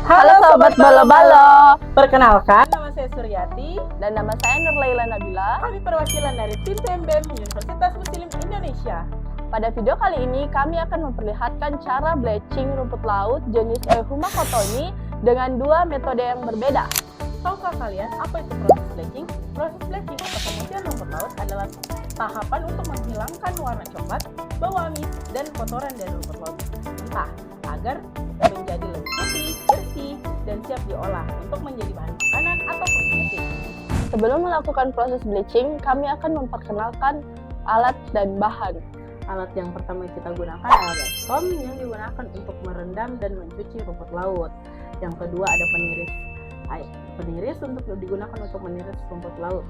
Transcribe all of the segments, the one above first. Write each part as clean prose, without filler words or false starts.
Halo Sobat Balo-Balo. Perkenalkan, nama saya Suryati Dan nama saya Nurlaila Nabila. Kami perwakilan dari tim BEM Universitas Muslim Indonesia. Pada video kali ini kami akan memperlihatkan cara bleaching rumput laut jenis Euhuma cottoni dengan dua metode yang berbeda. Tahukah kalian apa itu proses bleaching? Proses bleaching atau pemutihan rumput laut adalah tahapan untuk menghilangkan warna coklat, bau amis, dan kotoran dari rumput laut mentah agar menjadi lebih putih, bersih, dan siap diolah untuk menjadi bahan makanan atau kosmetik. Sebelum melakukan proses bleaching, kami akan memperkenalkan alat dan bahan. Alat yang pertama kita gunakan adalah baskom yang digunakan untuk merendam dan mencuci rumput laut. Yang kedua ada peniris untuk digunakan untuk meniris rumput laut.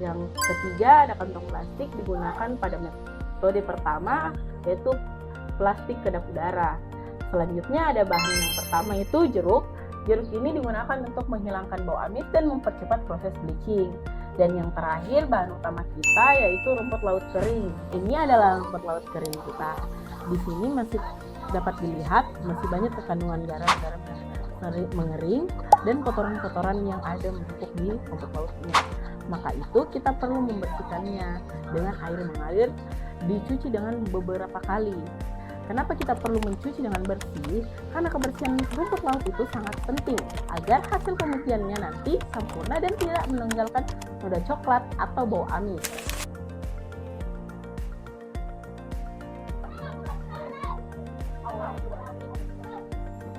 Yang ketiga ada kantong plastik digunakan pada metode pertama, yaitu plastik kedap udara. Selanjutnya ada bahan yang pertama itu jeruk. Jeruk ini digunakan untuk menghilangkan bau amis dan mempercepat proses bleaching. Dan yang terakhir bahan utama kita yaitu rumput laut kering. Ini adalah rumput laut kering kita. Di sini masih dapat dilihat masih banyak kandungan garam-garam yang mengering dan kotoran-kotoran yang ada menumpuk di rumput lautnya. Maka itu kita perlu membersihkannya dengan air mengalir, dicuci dengan beberapa kali. Kenapa kita perlu mencuci dengan bersih? Karena kebersihan rumput laut itu sangat penting agar hasil pemutihannya nanti sempurna dan tidak meninggalkan noda coklat atau bau amis.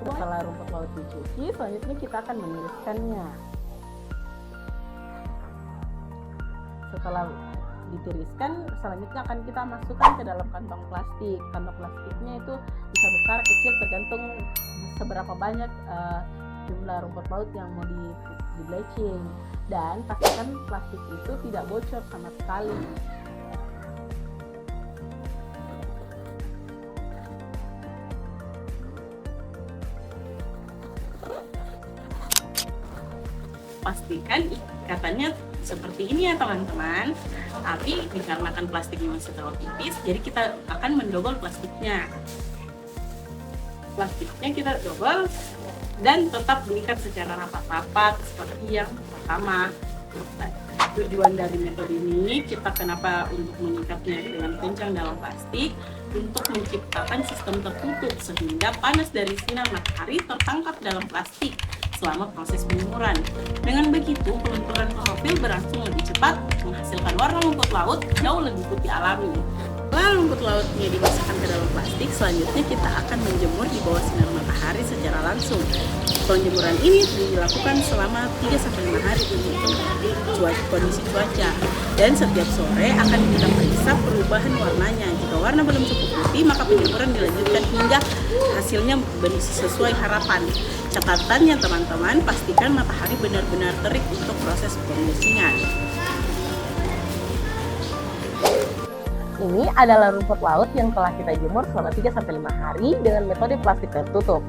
Setelah rumput laut dicuci, selanjutnya kita akan meniriskannya. Setelah ditiriskan, selanjutnya akan kita masukkan ke dalam kantong plastik. Kantong plastiknya itu bisa besar, kecil, tergantung seberapa banyak jumlah rumput laut yang mau di bleaching. Dan pastikan plastik itu tidak bocor sama sekali. Pastikan ikatannya seperti ini ya teman-teman. Tapi dikarenakan plastiknya masih terlalu tipis, jadi kita akan mendobel plastiknya. Plastiknya kita dobel dan tetap diikat secara rapat-rapat seperti yang pertama. Nah, tujuan dari metode ini kita kenapa untuk mengikatnya dengan kencang dalam plastik, untuk menciptakan sistem tertutup sehingga panas dari sinar matahari tertangkap dalam plastik selama proses penjemuran. Dengan begitu, pelenturan klorofil berlangsung lebih cepat, menghasilkan warna rumput laut jauh lebih putih alami. Setelah rumput lautnya dimasukkan ke dalam plastik, selanjutnya kita akan menjemur di bawah sinar matahari secara langsung. Penjemuran ini dilakukan selama 3-5 hari untuk kondisi cuaca. Dan setiap sore akan kita periksa perubahan warnanya. Jika warna belum cukup putih, maka penjemuran dilanjutkan hingga hasilnya sesuai harapan. Catatannya teman-teman, pastikan matahari benar-benar terik untuk proses pembersihan. Ini adalah rumput laut yang telah kita jemur selama 3-5 hari dengan metode plastik tertutup.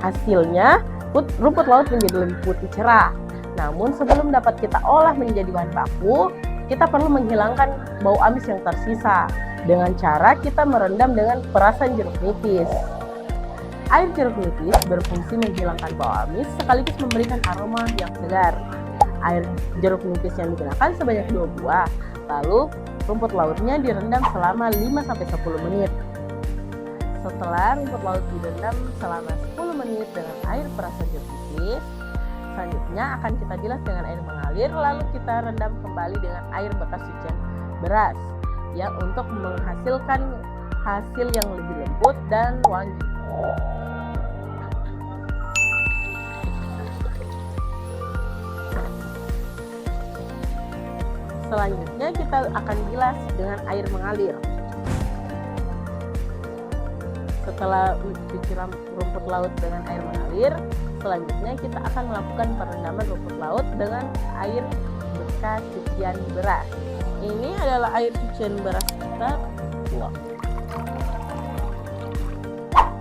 Hasilnya, rumput laut menjadi lebih putih cerah. Namun sebelum dapat kita olah menjadi bahan baku, kita perlu menghilangkan bau amis yang tersisa dengan cara kita merendam dengan perasan jeruk nipis. Air jeruk nipis berfungsi menghilangkan bau amis sekaligus memberikan aroma yang segar. Air jeruk nipis yang digunakan sebanyak 2 buah. Lalu rumput lautnya direndam selama 5-10 menit. Setelah rumput laut direndam selama 10 menit dengan air perasan jeruk nipis, selanjutnya akan kita bilas dengan air mengalir, lalu kita rendam kembali dengan air bekas cucian beras yang untuk menghasilkan hasil yang lebih lembut dan wangi. Selanjutnya kita akan bilas dengan air mengalir. Setelah cuci rumput laut dengan air mengalir, selanjutnya kita akan melakukan perendaman rumput laut dengan air bekas cucian beras. Ini adalah air cucian beras kita.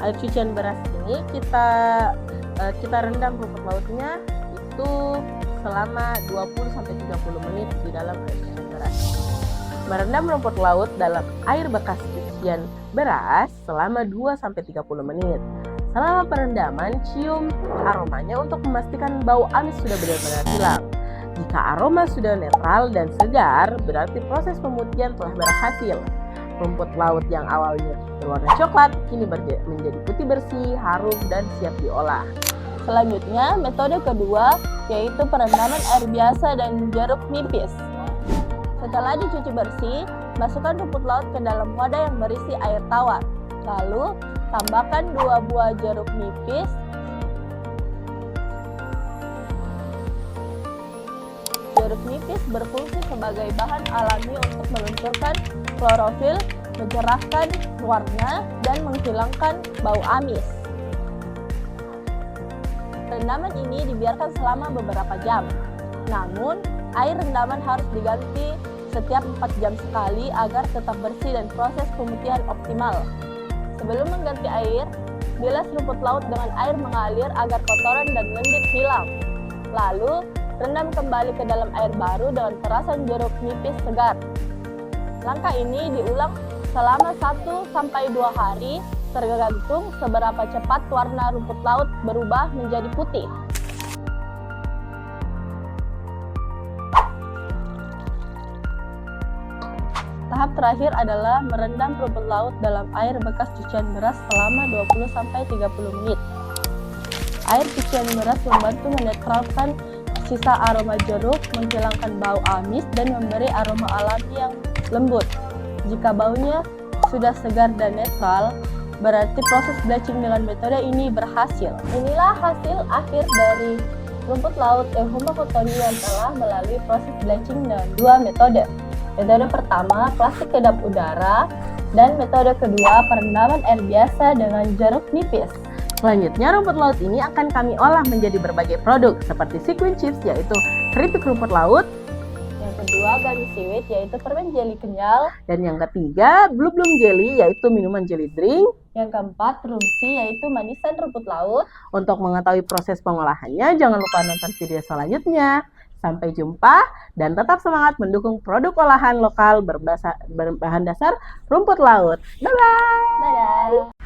Air cucian beras ini kita rendam rumput lautnya itu selama 20-30 menit di dalam air cucian beras. Merendam rumput laut dalam air bekas cucian beras selama 2-30 menit. Selama perendaman, cium aromanya untuk memastikan bau amis sudah benar-benar hilang. Jika aroma sudah netral dan segar, berarti proses pemutihan telah berhasil. Rumput laut yang awalnya berwarna coklat kini menjadi putih bersih, harum, dan siap diolah. Selanjutnya, metode kedua yaitu perendaman air biasa dan jeruk nipis. Setelah dicuci bersih, masukkan rumput laut ke dalam wadah yang berisi air tawar. Lalu, tambahkan 2 buah jeruk nipis, jeruk nipis berfungsi sebagai bahan alami untuk meluncurkan klorofil, mencerahkan warna, dan menghilangkan bau amis. Rendaman ini dibiarkan selama beberapa jam. Namun, air rendaman harus diganti setiap 4 jam sekali agar tetap bersih dan proses pemutihan optimal. Sebelum mengganti air, bilas rumput laut dengan air mengalir agar kotoran dan lendir hilang. Lalu, rendam kembali ke dalam air baru dengan perasan jeruk nipis segar. Langkah ini diulang selama 1-2 hari, tergantung seberapa cepat warna rumput laut berubah menjadi putih. Tahap terakhir adalah merendam rumput laut dalam air bekas cucian beras selama 20-30 menit. Air cucian beras membantu menetralkan sisa aroma jeruk, menghilangkan bau amis, dan memberi aroma alami yang lembut. Jika baunya sudah segar dan netral, berarti proses bleaching dengan metode ini berhasil. Inilah hasil akhir dari rumput laut Ehuma cottoni yang telah melalui proses bleaching dengan 2 metode. Metode pertama, plastik kedap udara, dan metode kedua, perendaman air biasa dengan jeruk nipis. Selanjutnya, rumput laut ini akan kami olah menjadi berbagai produk seperti sequin chips, yaitu keripik rumput laut. Yang kedua, gummy seaweed, yaitu permen jeli kenyal. Dan yang ketiga, blue bloom jelly, yaitu minuman jelly drink. Yang keempat, rumsi, yaitu manisan rumput laut. Untuk mengetahui proses pengolahannya, jangan lupa nonton video selanjutnya. Sampai jumpa dan tetap semangat mendukung produk olahan lokal berbahan dasar rumput laut. Bye-bye! Dadah!